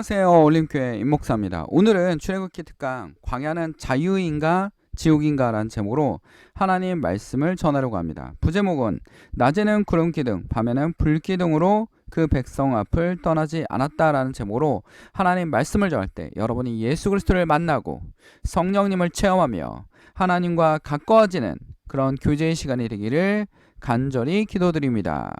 안녕하세요. 올림교회 임목사입니다. 오늘은 출애굽기 특강 광야는 자유인가 지옥인가 라는 제목으로 하나님 말씀을 전하려고 합니다. 부제목은 낮에는 구름기둥 밤에는 불기둥으로 그 백성 앞을 떠나지 않았다라는 제목으로 하나님 말씀을 전할 때 여러분이 예수 그리스도를 만나고 성령님을 체험하며 하나님과 가까워지는 그런 교제의 시간이 되기를 간절히 기도드립니다.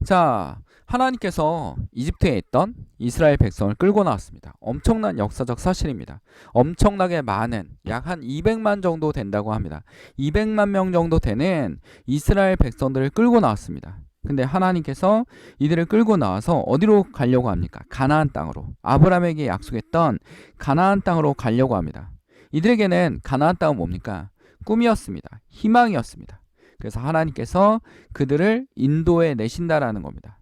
자, 하나님께서 이집트에 있던 이스라엘 백성을 끌고 나왔습니다. 엄청난 역사적 사실입니다. 엄청나게 많은 약 한 200만 정도 된다고 합니다. 200만 명 정도 되는 이스라엘 백성들을 끌고 나왔습니다. 근데 하나님께서 이들을 끌고 나와서 어디로 가려고 합니까? 가나안 땅으로. 아브라함에게 약속했던 가나안 땅으로 가려고 합니다. 이들에게는 가나안 땅은 뭡니까? 꿈이었습니다. 희망이었습니다. 그래서 하나님께서 그들을 인도해 내신다라는 겁니다.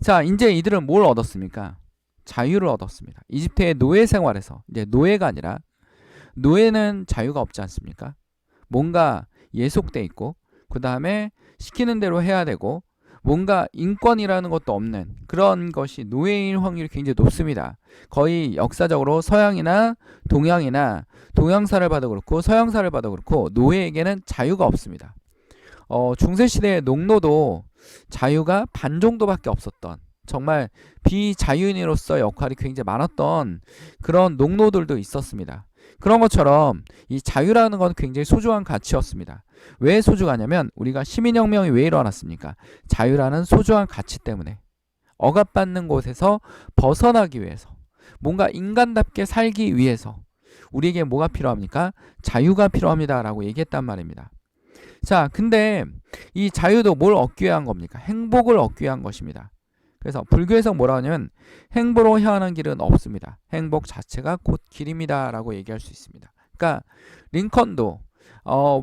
자, 이제 이들은 뭘 얻었습니까? 자유를 얻었습니다. 이집트의 노예 생활에서 이제 노예가 아니라 노예는 자유가 없지 않습니까? 뭔가 예속돼 있고 그 다음에 시키는 대로 해야 되고 뭔가 인권이라는 것도 없는 그런 것이 노예인 확률이 굉장히 높습니다. 거의 역사적으로 서양이나 동양이나 동양사를 봐도 그렇고 서양사를 봐도 그렇고 노예에게는 자유가 없습니다. 중세시대의 농노도 자유가 반 정도밖에 없었던 정말 비자유인으로서 역할이 굉장히 많았던 그런 농노들도 있었습니다. 그런 것처럼 이 자유라는 건 굉장히 소중한 가치였습니다. 왜 소중하냐면 우리가 시민혁명이 왜 일어났습니까? 자유라는 소중한 가치 때문에 억압받는 곳에서 벗어나기 위해서 뭔가 인간답게 살기 위해서 우리에게 뭐가 필요합니까? 자유가 필요합니다 라고 얘기했단 말입니다. 자, 근데 이 자유도 뭘 얻기 위한 겁니까? 행복을 얻기 위한 것입니다. 그래서 불교에서 뭐라 하냐면 행복으로 향하는 길은 없습니다. 행복 자체가 곧 길입니다 라고 얘기할 수 있습니다. 그러니까 링컨도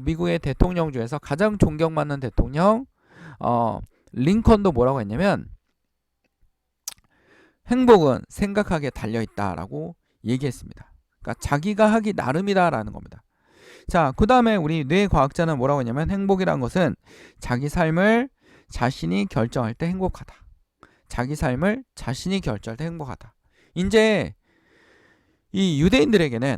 미국의 대통령 중에서 가장 존경받는 대통령 링컨도 뭐라고 했냐면 행복은 생각하기에 달려있다라고 얘기했습니다. 그러니까 자기가 하기 나름이다라는 겁니다. 자, 그 다음에 우리 뇌과학자는 뭐라고 했냐면 행복이란 것은 자기 삶을 자신이 결정할 때 행복하다. 자기 삶을 자신이 결정할 때 행복하다. 이제 이 유대인들에게는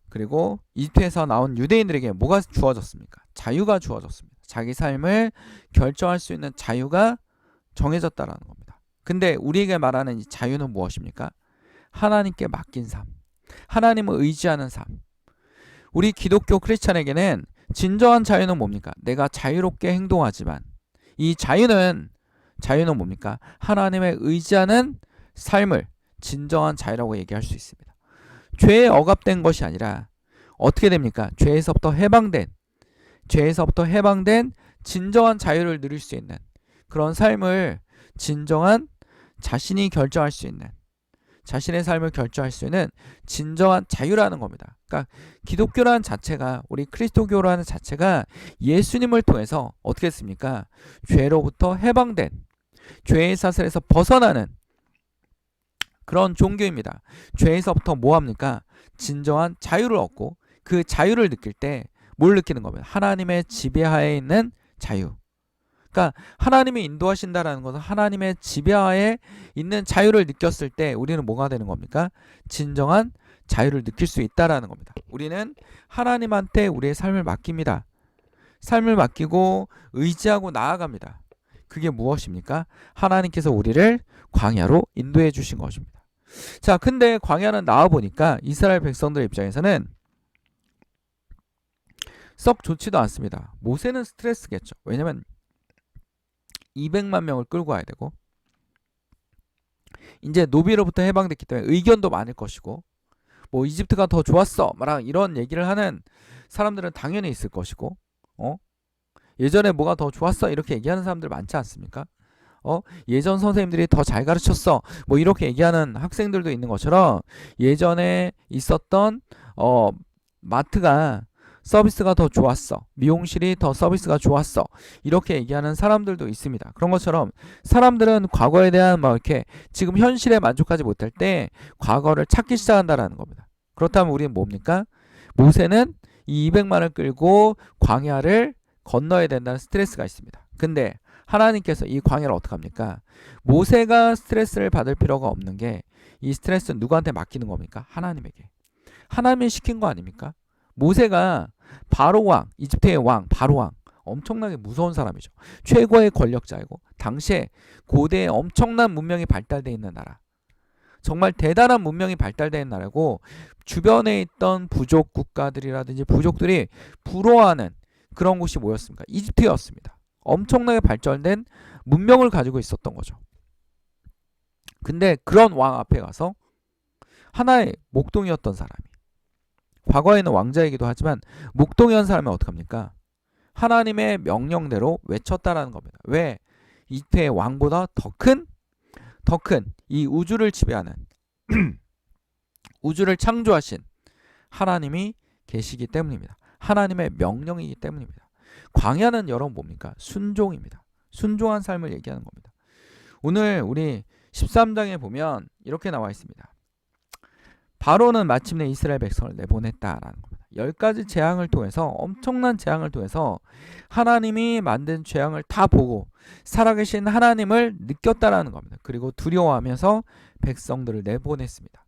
그리고 이집트에서 나온 유대인들에게 뭐가 주어졌습니까? 자유가 주어졌습니다. 자기 삶을 결정할 수 있는 자유가 정해졌다라는 겁니다. 근데 우리에게 말하는 이 자유는 무엇입니까? 하나님께 맡긴 삶. 하나님을 의지하는 삶. 우리 기독교 크리스찬에게는 진정한 자유는 뭡니까? 내가 자유롭게 행동하지만 이 자유는 뭡니까? 하나님의 의지하는 삶을 진정한 자유라고 얘기할 수 있습니다. 죄에 억압된 것이 아니라 어떻게 됩니까? 죄에서부터 해방된 진정한 자유를 누릴 수 있는 그런 삶을 진정한 자신이 결정할 수 있는 자신의 삶을 결정할 수 있는 진정한 자유라는 겁니다. 그러니까 기독교라는 자체가 우리 그리스도교라는 자체가 예수님을 통해서 어떻게 했습니까? 죄로부터 해방된 죄의 사슬에서 벗어나는 그런 종교입니다. 죄에서부터 뭐합니까? 진정한 자유를 얻고 그 자유를 느낄 때 뭘 느끼는 겁니다. 하나님의 지배하에 있는 자유. 그러니까 하나님이 인도하신다라는 것은 하나님의 지배하에 있는 자유를 느꼈을 때 우리는 뭐가 되는 겁니까? 진정한 자유를 느낄 수 있다라는 겁니다. 우리는 하나님한테 우리의 삶을 맡깁니다. 삶을 맡기고 의지하고 나아갑니다. 그게 무엇입니까? 하나님께서 우리를 광야로 인도해 주신 것입니다. 자, 근데 광야는 나와보니까 이스라엘 백성들 입장에서는 썩 좋지도 않습니다. 모세는 스트레스겠죠. 왜냐면 200만 명을 끌고 와야 되고 이제 노비로부터 해방됐기 때문에 의견도 많을 것이고 뭐 이집트가 더 좋았어 막 이런 얘기를 하는 사람들은 당연히 있을 것이고 예전에 뭐가 더 좋았어 이렇게 얘기하는 사람들 많지 않습니까? 예전 선생님들이 더 잘 가르쳤어 뭐 이렇게 얘기하는 학생들도 있는 것처럼 예전에 있었던 마트가 서비스가 더 좋았어. 미용실이 더 서비스가 좋았어. 이렇게 얘기하는 사람들도 있습니다. 그런 것처럼 사람들은 과거에 대한 막 이렇게 지금 현실에 만족하지 못할 때 과거를 찾기 시작한다라는 겁니다. 그렇다면 우리는 뭡니까? 모세는 이 200만을 끌고 광야를 건너야 된다는 스트레스가 있습니다. 근데 하나님께서 이 광야를 어떻게 합니까? 모세가 스트레스를 받을 필요가 없는 게 이 스트레스는 누구한테 맡기는 겁니까? 하나님에게. 하나님이 시킨 거 아닙니까? 모세가 바로 왕, 이집트의 왕, 바로 왕. 엄청나게 무서운 사람이죠. 최고의 권력자이고 당시에 고대에 엄청난 문명이 발달되어 있는 나라. 정말 대단한 문명이 발달된 나라고 주변에 있던 부족 국가들이라든지 부족들이 부러워하는 그런 곳이 뭐였습니까? 이집트였습니다. 엄청나게 발전된 문명을 가지고 있었던 거죠. 근데 그런 왕 앞에 가서 하나의 목동이었던 사람이, 과거에는 왕자이기도 하지만 목동이었던 사람이 어떡합니까? 하나님의 명령대로 외쳤다라는 겁니다. 왜? 이집트의 왕보다 더 큰 이 우주를 지배하는 우주를 창조하신 하나님이 계시기 때문입니다. 하나님의 명령이기 때문입니다. 광야는 여러분 뭡니까? 순종입니다. 순종한 삶을 얘기하는 겁니다. 오늘 우리 13장에 보면 이렇게 나와 있습니다. 바로는 마침내 이스라엘 백성을 내보냈다라는 겁니다. 10가지 재앙을 통해서, 엄청난 재앙을 통해서 하나님이 만든 재앙을 다 보고 살아계신 하나님을 느꼈다라는 겁니다. 그리고 두려워하면서 백성들을 내보냈습니다.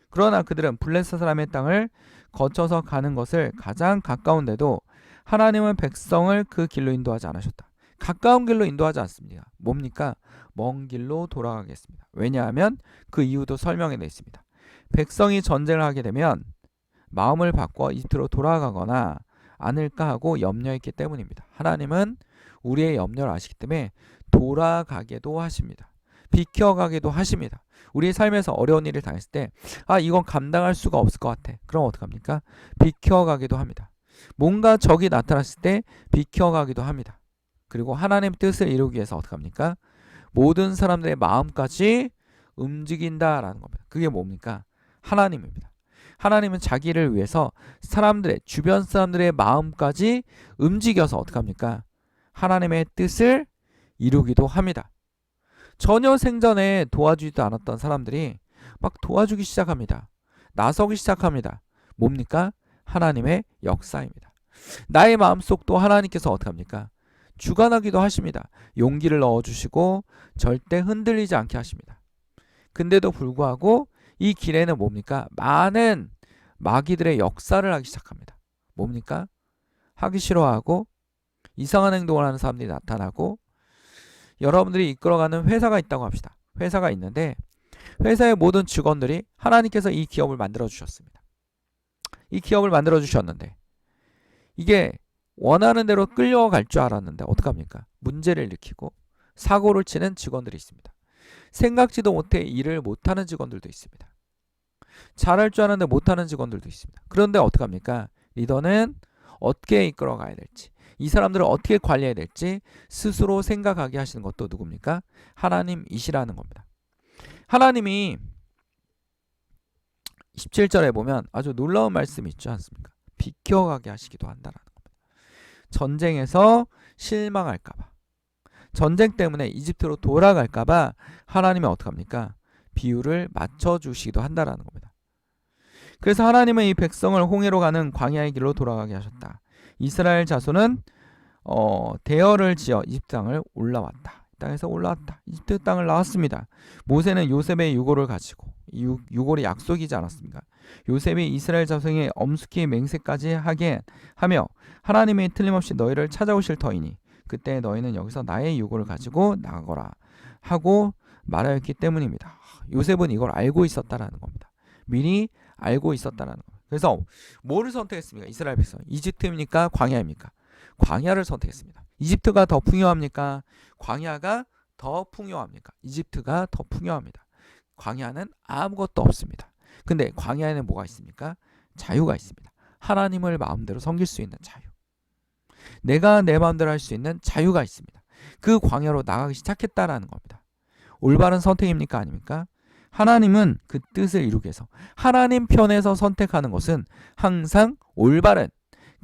그러나 그들은 블레셋 사람의 땅을 거쳐서 가는 것을 가장 가까운데도 하나님은 백성을 그 길로 인도하지 않으셨다. 가까운 길로 인도하지 않습니다. 뭡니까? 먼 길로 돌아가겠습니다. 왜냐하면 그 이유도 설명해 내 있습니다. 백성이 전쟁을 하게 되면 마음을 바꿔 이집트로 돌아가거나 않을까 하고 염려했기 때문입니다. 하나님은 우리의 염려를 아시기 때문에 돌아가게도 하십니다. 비켜가게도 하십니다. 우리의 삶에서 어려운 일을 당했을 때 이건 감당할 수가 없을 것 같아. 그럼 어떡합니까? 비켜가기도 합니다. 뭔가 적이 나타났을 때 비켜가기도 합니다. 그리고 하나님의 뜻을 이루기 위해서 어떡합니까? 모든 사람들의 마음까지 움직인다라는 겁니다. 그게 뭡니까? 하나님입니다. 하나님은 자기를 위해서 사람들의, 주변 사람들의 마음까지 움직여서 어떡합니까? 하나님의 뜻을 이루기도 합니다. 전혀 생전에 도와주지도 않았던 사람들이 막 도와주기 시작합니다. 나서기 시작합니다. 뭡니까? 하나님의 역사입니다. 나의 마음속도 하나님께서 어떡합니까? 주관하기도 하십니다. 용기를 넣어주시고 절대 흔들리지 않게 하십니다. 근데도 불구하고 이 길에는 뭡니까? 많은 마귀들의 역사를 하기 시작합니다. 뭡니까? 하기 싫어하고 이상한 행동을 하는 사람들이 나타나고, 여러분들이 이끌어가는 회사가 있다고 합시다. 회사가 있는데 회사의 모든 직원들이 하나님께서 이 기업을 만들어 주셨습니다. 이 기업을 만들어 주셨는데 이게 원하는 대로 끌려갈 줄 알았는데 어떡합니까? 문제를 일으키고 사고를 치는 직원들이 있습니다. 생각지도 못해 일을 못하는 직원들도 있습니다. 잘할 줄 아는데 못하는 직원들도 있습니다. 그런데 어떡합니까? 리더는 어떻게 이끌어가야 될지, 이 사람들을 어떻게 관리해야 될지 스스로 생각하게 하시는 것도 누굽니까? 하나님이시라는 겁니다. 하나님이 17절에 보면 아주 놀라운 말씀이 있지 않습니까? 비켜가게 하시기도 한다라는 겁니다. 전쟁에서 실망할까봐, 전쟁 때문에 이집트로 돌아갈까봐 하나님이 어떡합니까? 비유를 맞춰주시기도 한다라는 겁니다. 그래서 하나님은 이 백성을 홍해로 가는 광야의 길로 돌아가게 하셨다. 이스라엘 자손은 대열을 지어 이집트 땅을 올라왔다. 땅에서 올라왔다. 이집트 땅을 나왔습니다. 모세는 요셉의 유골을 가지고, 유골이 약속이지 않았습니까? 요셉이 이스라엘 자손에게 엄숙히 맹세까지 하게 하며 하나님이 틀림없이 너희를 찾아오실 터이니 그때 너희는 여기서 나의 유골을 가지고 나가거라 하고 말하였기 때문입니다. 요셉은 이걸 알고 있었다라는 겁니다. 미리 알고 있었다라는 겁니다. 그래서 뭐를 선택했습니까? 이스라엘 백성. 이집트입니까? 광야입니까? 광야를 선택했습니다. 이집트가 더 풍요합니까? 광야가 더 풍요합니까? 이집트가 더 풍요합니다. 광야는 아무것도 없습니다. 근데 광야에는 뭐가 있습니까? 자유가 있습니다. 하나님을 마음대로 섬길 수 있는 자유. 내가 내 마음대로 할 수 있는 자유가 있습니다. 그 광야로 나가기 시작했다라는 겁니다. 올바른 선택입니까? 아닙니까? 하나님은 그 뜻을 이루기 위해서 하나님 편에서 선택하는 것은 항상 올바른,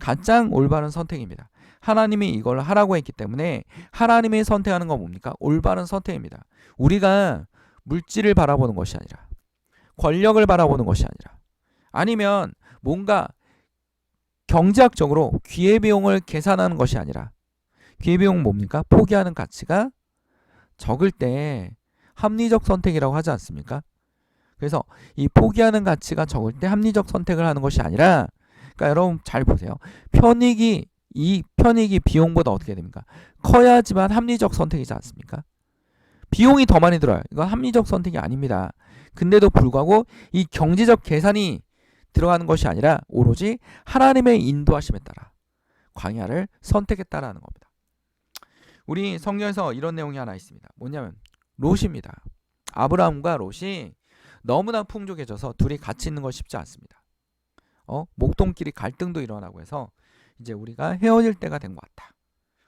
가장 올바른 선택입니다. 하나님이 이걸 하라고 했기 때문에 하나님이 선택하는 건 뭡니까? 올바른 선택입니다. 우리가 물질을 바라보는 것이 아니라, 권력을 바라보는 것이 아니라, 아니면 뭔가 경제학적으로 기회비용을 계산하는 것이 아니라, 기회비용은 뭡니까? 포기하는 가치가 적을 때 합리적 선택이라고 하지 않습니까? 그래서 이 포기하는 가치가 적을 때 합리적 선택을 하는 것이 아니라, 그러니까 여러분 잘 보세요. 편익이 비용보다 어떻게 됩니까? 커야지만 합리적 선택이지 않습니까? 비용이 더 많이 들어요. 이건 합리적 선택이 아닙니다. 근데도 불구하고 이 경제적 계산이 들어가는 것이 아니라 오로지 하나님의 인도하심에 따라 광야를 선택했다라는 겁니다. 우리 성경에서 이런 내용이 하나 있습니다. 뭐냐면 롯입니다. 아브라함과 롯이 너무나 풍족해져서 둘이 같이 있는 건 쉽지 않습니다. 목동끼리 갈등도 일어나고 해서 이제 우리가 헤어질 때가 된 것 같다.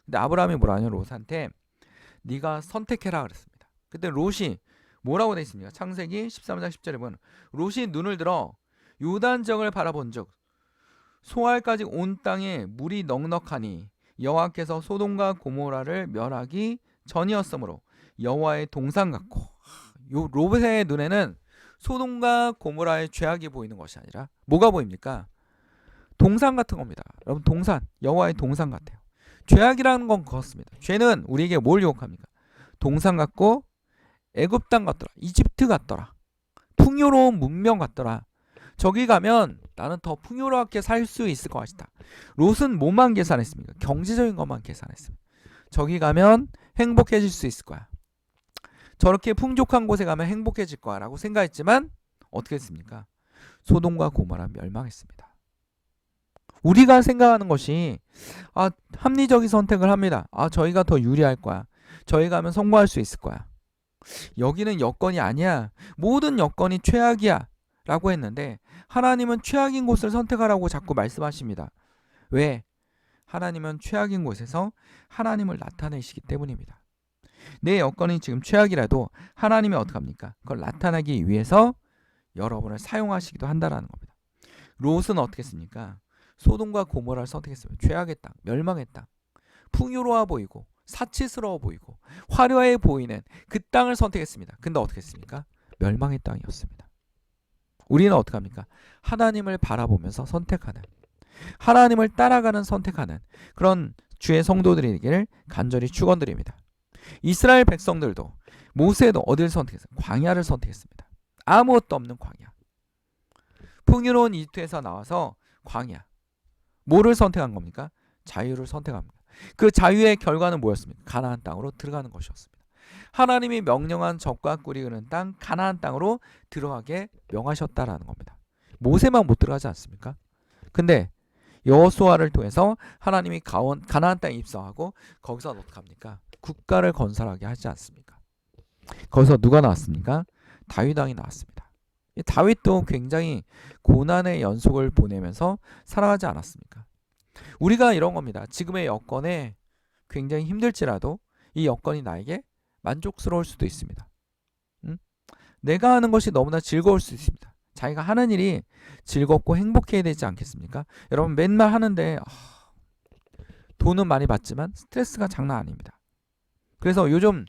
근데 아브라함이 뭐라 하냐, 롯한테 네가 선택해라 그랬습니다. 그때 롯이 뭐라고 돼 있습니까? 창세기 13장 10절에 보면 롯이 눈을 들어 요단 지역을 바라본즉 소알까지 온 땅에 물이 넉넉하니 여호와께서 소돔과 고모라를 멸하기 전이었으므로 여호와의 동산 같고, 요 롯의 눈에는 소돔과 고모라의 죄악이 보이는 것이 아니라 뭐가 보입니까? 동산 같은 겁니다. 여러분, 동산, 여호와의 동산 같아요. 죄악이라는 건 그렇습니다. 죄는 우리에게 뭘 유혹합니까? 동산 같고 애굽 땅 같더라, 이집트 같더라, 풍요로운 문명 같더라, 저기 가면 나는 더 풍요롭게 살 수 있을 것 같다. 롯은 뭐만 계산했습니까? 경제적인 것만 계산했습니다. 저기 가면 행복해질 수 있을 거야, 저렇게 풍족한 곳에 가면 행복해질 거야 라고 생각했지만 어떻게 했습니까? 소돔과 고모라 멸망했습니다. 우리가 생각하는 것이 합리적인 선택을 합니다. 저희가 더 유리할 거야, 저희 가면 성공할 수 있을 거야, 여기는 여건이 아니야, 모든 여건이 최악이야 라고 했는데 하나님은 최악인 곳을 선택하라고 자꾸 말씀하십니다. 왜? 하나님은 최악인 곳에서 하나님을 나타내시기 때문입니다. 내 여건이 지금 최악이라도 하나님이 어떻게 합니까? 그걸 나타나기 위해서 여러분을 사용하시기도 한다라는 겁니다. 롯은 어떻게 했습니까? 소돔과 고모라를 선택했습니다. 최악의 땅, 멸망의 땅, 풍요로워 보이고 사치스러워 보이고 화려해 보이는 그 땅을 선택했습니다. 근데 어떻게 했습니까? 멸망의 땅이었습니다. 우리는 어떻게 합니까? 하나님을 바라보면서 선택하는, 하나님을 따라가는 선택하는 그런 주의 성도들에게 간절히 축원드립니다. 이스라엘 백성들도, 모세도 어디를 선택했어요? 광야를 선택했습니다. 아무것도 없는 광야, 풍요로운 이집트에서 나와서 광야, 뭐를 선택한 겁니까? 자유를 선택합니다. 그 자유의 결과는 뭐였습니까? 가나안 땅으로 들어가는 것이었습니다. 하나님이 명령한 젖과 꿀이 흐르는 땅 가나안 땅으로 들어가게 명하셨다라는 겁니다. 모세만 못 들어가지 않습니까? 근데 여호수아를 통해서 하나님이 가나안 땅에 입성하고 거기서 어떻게 합니까? 국가를 건설하게 하지 않습니까? 거기서 누가 나왔습니까? 다윗 왕이 나왔습니다. 다윗도 굉장히 고난의 연속을 보내면서 살아가지 않았습니까? 우리가 이런 겁니다. 지금의 여건에 굉장히 힘들지라도 이 여건이 나에게 만족스러울 수도 있습니다. 내가 하는 것이 너무나 즐거울 수 있습니다. 자기가 하는 일이 즐겁고 행복해야 되지 않겠습니까? 여러분, 맨날 하는데 돈은 많이 받지만 스트레스가 장난 아닙니다. 그래서 요즘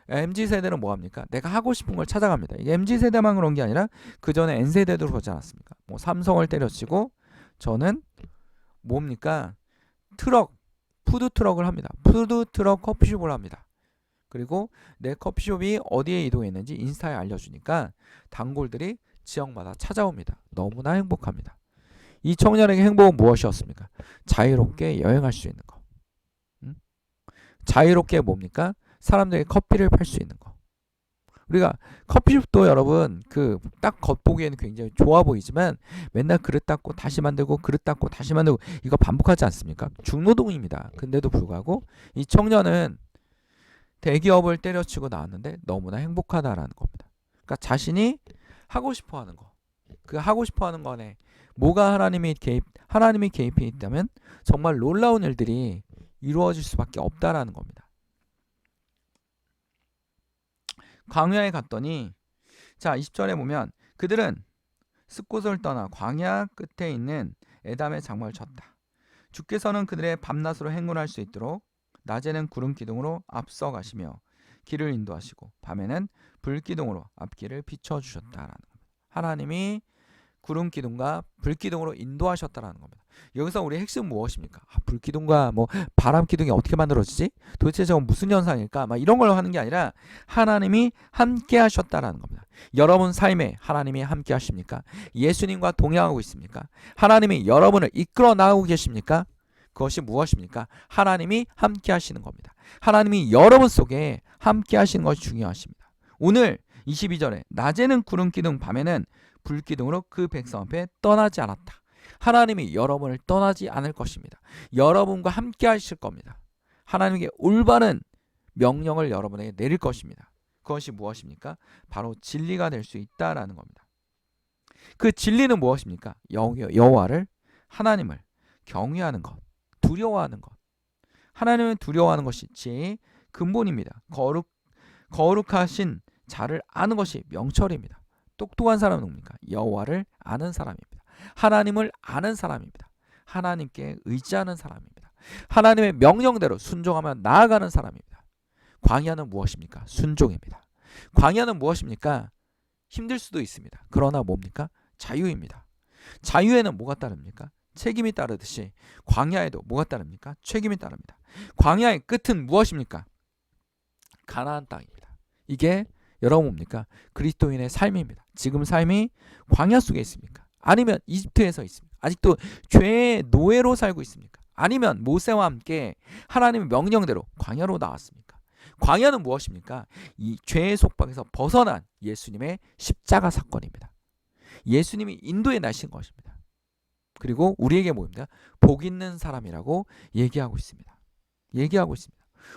MZ세대는 뭐합니까? 내가 하고 싶은 걸 찾아갑니다. 이게 MZ세대만 그런 게 아니라 그 전에 N세대도 그러지 않았습니까? 뭐 삼성을 때려치고 저는 뭡니까? 푸드트럭을 합니다. 푸드트럭 커피숍을 합니다. 그리고 내 커피숍이 어디에 이동했는지 인스타에 알려주니까 단골들이 지역마다 찾아옵니다. 너무나 행복합니다. 이 청년에게 행복은 무엇이었습니까? 자유롭게 여행할 수 있는 거. 자유롭게 뭡니까? 사람들에게 커피를 팔 수 있는 거. 우리가 커피숍도 여러분 딱 겉보기에는 굉장히 좋아 보이지만 맨날 그릇 닦고 다시 만들고 그릇 닦고 다시 만들고 이거 반복하지 않습니까? 중노동입니다. 근데도 불구하고 이 청년은 대기업을 때려치고 나왔는데 너무나 행복하다라는 겁니다. 그러니까 자신이 하고 싶어하는 거, 그 하고 싶어하는 거에 뭐가 하나님이 개입해 있다면 정말 놀라운 일들이 이루어질 수밖에 없다라는 겁니다. 광야에 갔더니, 자 20절에 보면 그들은 습곳을 떠나 광야 끝에 있는 에담의 장막을 쳤다. 주께서는 그들의 밤낮으로 행군할 수 있도록 낮에는 구름 기둥으로 앞서 가시며 길을 인도하시고 밤에는 불 기둥으로 앞길을 비춰 주셨다라는 겁니다. 하나님이 구름 기둥과 불 기둥으로 인도하셨다라는 겁니다. 여기서 우리 핵심은 무엇입니까? 불 기둥과 뭐 바람 기둥이 어떻게 만들어지지? 도대체 저건 무슨 현상일까? 막 이런 걸 하는 게 아니라 하나님이 함께 하셨다라는 겁니다. 여러분 삶에 하나님이 함께 하십니까? 예수님과 동행하고 있습니까? 하나님이 여러분을 이끌어 나가고 계십니까? 그것이 무엇입니까? 하나님이 함께 하시는 겁니다. 하나님이 여러분 속에 함께 하시는 것이 중요하십니다. 오늘 22절에 낮에는 구름 기둥 밤에는 불기둥으로 그 백성 앞에 떠나지 않았다. 하나님이 여러분을 떠나지 않을 것입니다. 여러분과 함께 하실 겁니다. 하나님께 올바른 명령을 여러분에게 내릴 것입니다. 그것이 무엇입니까? 바로 진리가 될 수 있다라는 겁니다. 그 진리는 무엇입니까? 여호와를 하나님을 경외하는 것, 두려워하는 것. 하나님을 두려워하는 것이 지혜의 근본입니다. 거룩하신 자를 아는 것이 명철입니다. 똑똑한 사람은 누굽니까? 여호와를 아는 사람입니다. 하나님을 아는 사람입니다. 하나님께 의지하는 사람입니다. 하나님의 명령대로 순종하며 나아가는 사람입니다. 광야는 무엇입니까? 순종입니다. 광야는 무엇입니까? 힘들 수도 있습니다. 그러나 뭡니까? 자유입니다. 자유에는 뭐가 따릅니까? 책임이 따르듯이 광야에도 뭐가 따릅니까? 책임이 따릅니다. 광야의 끝은 무엇입니까? 가나안 땅입니다. 이게 여러분 뭡니까? 그리스도인의 삶입니다. 지금 삶이 광야 속에 있습니까? 아니면 이집트에서 있습니까? 아직도 죄의 노예로 살고 있습니까? 아니면 모세와 함께 하나님의 명령대로 광야로 나왔습니까? 광야는 무엇입니까? 이 죄의 속박에서 벗어난 예수님의 십자가 사건입니다. 예수님이 인도에 나신 것입니다. 그리고 우리에게 뭐입니까? 복 있는 사람이라고 얘기하고 있습니다.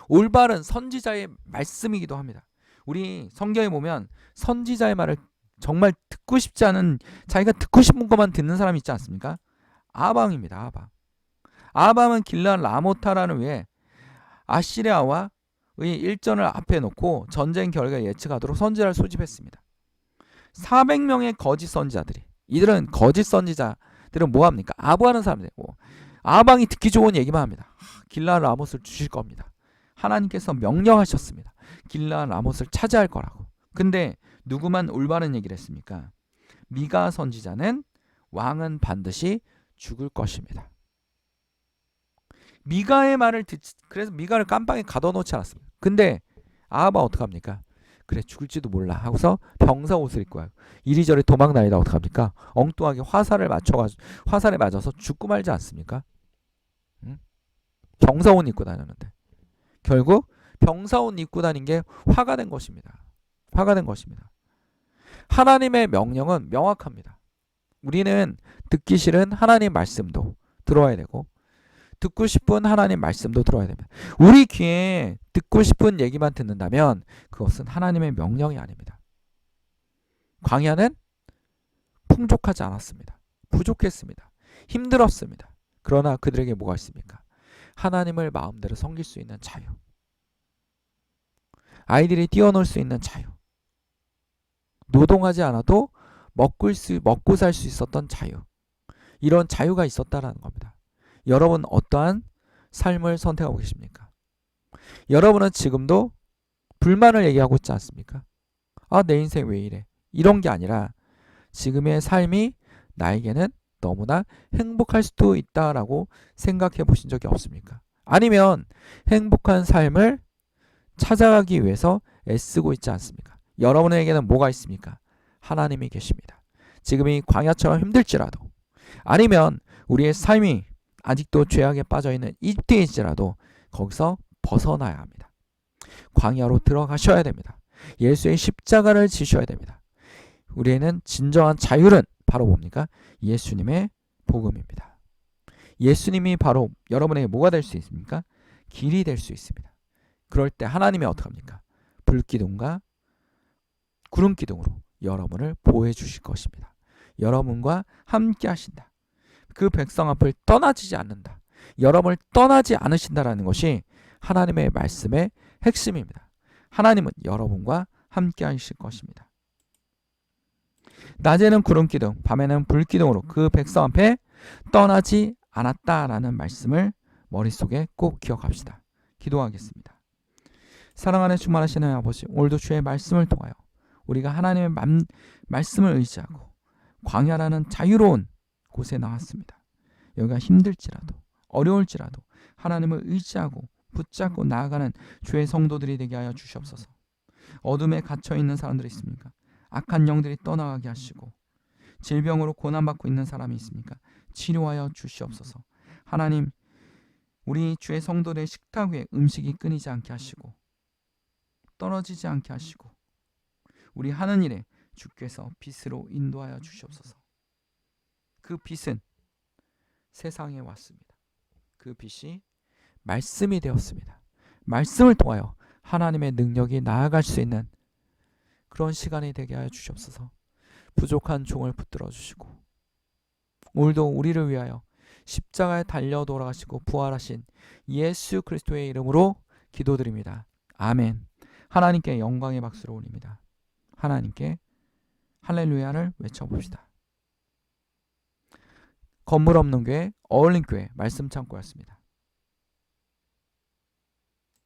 올바른 선지자의 말씀이기도 합니다. 우리 성경에 보면 선지자의 말을 정말 듣고 싶지 않은, 자기가 듣고 싶은 것만 듣는 사람이 있지 않습니까? 아방입니다. 아방은 길르앗 라모타라는 위에 아시리아와의 일전을 앞에 놓고 전쟁 결과를 예측하도록 선지자를 소집했습니다. 400명의 거짓 선지자들이, 이들은 거짓 선지자들은 뭐합니까? 아부하는 사람들이고, 아방이 듣기 좋은 얘기만 합니다. 길르앗 라못을 주실 겁니다. 하나님께서 명령하셨습니다. 길르앗 라못을 차지할 거라고. 근데 누구만 올바른 얘기를 했습니까? 미가 선지자는 왕은 반드시 죽을 것입니다. 미가의 말을 그래서 미가를 깜빵에 가둬놓지 않았습니다. 근데 아합아 어떡합니까? 그래 죽을지도 몰라 하고서 병사 옷을 입고 와요. 이리저리 도망 다니다 어떡합니까? 엉뚱하게 화살에 맞아서 죽고 말지 않습니까? 응? 병사 옷 입고 다녔는데 결국 병사 옷 입고 다닌 게 화가 된 것입니다. 하나님의 명령은 명확합니다. 우리는 듣기 싫은 하나님 말씀도 들어야 되고 듣고 싶은 하나님 말씀도 들어야 됩니다. 우리 귀에 듣고 싶은 얘기만 듣는다면 그것은 하나님의 명령이 아닙니다. 광야는 풍족하지 않았습니다. 부족했습니다. 힘들었습니다. 그러나 그들에게 뭐가 있습니까? 하나님을 마음대로 섬길 수 있는 자유. 아이들이 뛰어놀 수 있는 자유. 노동하지 않아도 먹고 살 수 있었던 자유. 이런 자유가 있었다라는 겁니다. 여러분 어떠한 삶을 선택하고 계십니까? 여러분은 지금도 불만을 얘기하고 있지 않습니까? 아, 내 인생 왜 이래? 이런 게 아니라 지금의 삶이 나에게는 너무나 행복할 수도 있다라고 생각해 보신 적이 없습니까? 아니면 행복한 삶을 찾아가기 위해서 애쓰고 있지 않습니까? 여러분에게는 뭐가 있습니까? 하나님이 계십니다. 지금이 광야처럼 힘들지라도 아니면 우리의 삶이 아직도 죄악에 빠져있는 이때일지라도 거기서 벗어나야 합니다. 광야로 들어가셔야 됩니다. 예수의 십자가를 지셔야 됩니다. 우리에는 진정한 자유는 바로 뭡니까? 예수님의 복음입니다. 예수님이 바로 여러분에게 뭐가 될 수 있습니까? 길이 될 수 있습니다. 그럴 때 하나님이 어떡합니까? 불기둥과 구름기둥으로 여러분을 보호해 주실 것입니다. 여러분과 함께 하신다. 그 백성 앞을 떠나지 않는다. 여러분을 떠나지 않으신다라는 것이 하나님의 말씀의 핵심입니다. 하나님은 여러분과 함께 하실 것입니다. 낮에는 구름기둥, 밤에는 불기둥으로 그 백성 앞에 떠나지 않았다라는 말씀을 머릿속에 꼭 기억합시다. 기도하겠습니다. 사랑하는 충만하시는 아버지, 오늘도 주의 말씀을 통하여 우리가 하나님의 말씀을 의지하고 광야라는 자유로운 곳에 나왔습니다. 여기가 힘들지라도 어려울지라도 하나님을 의지하고 붙잡고 나아가는 주의 성도들이 되게 하여 주시옵소서. 어둠에 갇혀 있는 사람들이 있습니까? 악한 영들이 떠나가게 하시고, 질병으로 고난받고 있는 사람이 있습니까? 치료하여 주시옵소서. 하나님, 우리 주의 성도들의 식탁 위에 음식이 끊이지 않게 하시고 떨어지지 않게 하시고, 우리 하는 일에 주께서 빛으로 인도하여 주시옵소서. 그 빛은 세상에 왔습니다. 그 빛이 말씀이 되었습니다. 말씀을 통하여 하나님의 능력이 나아갈 수 있는 그런 시간이 되게 하여 주시옵소서. 부족한 종을 붙들어 주시고, 오늘도 우리를 위하여 십자가에 달려 돌아가시고 부활하신 예수 그리스도의 이름으로 기도드립니다. 아멘. 하나님께 영광의 박수를 올립니다. 하나님께 할렐루야를 외쳐봅시다. 건물 없는 교회, 어울림 교회 말씀 창고였습니다.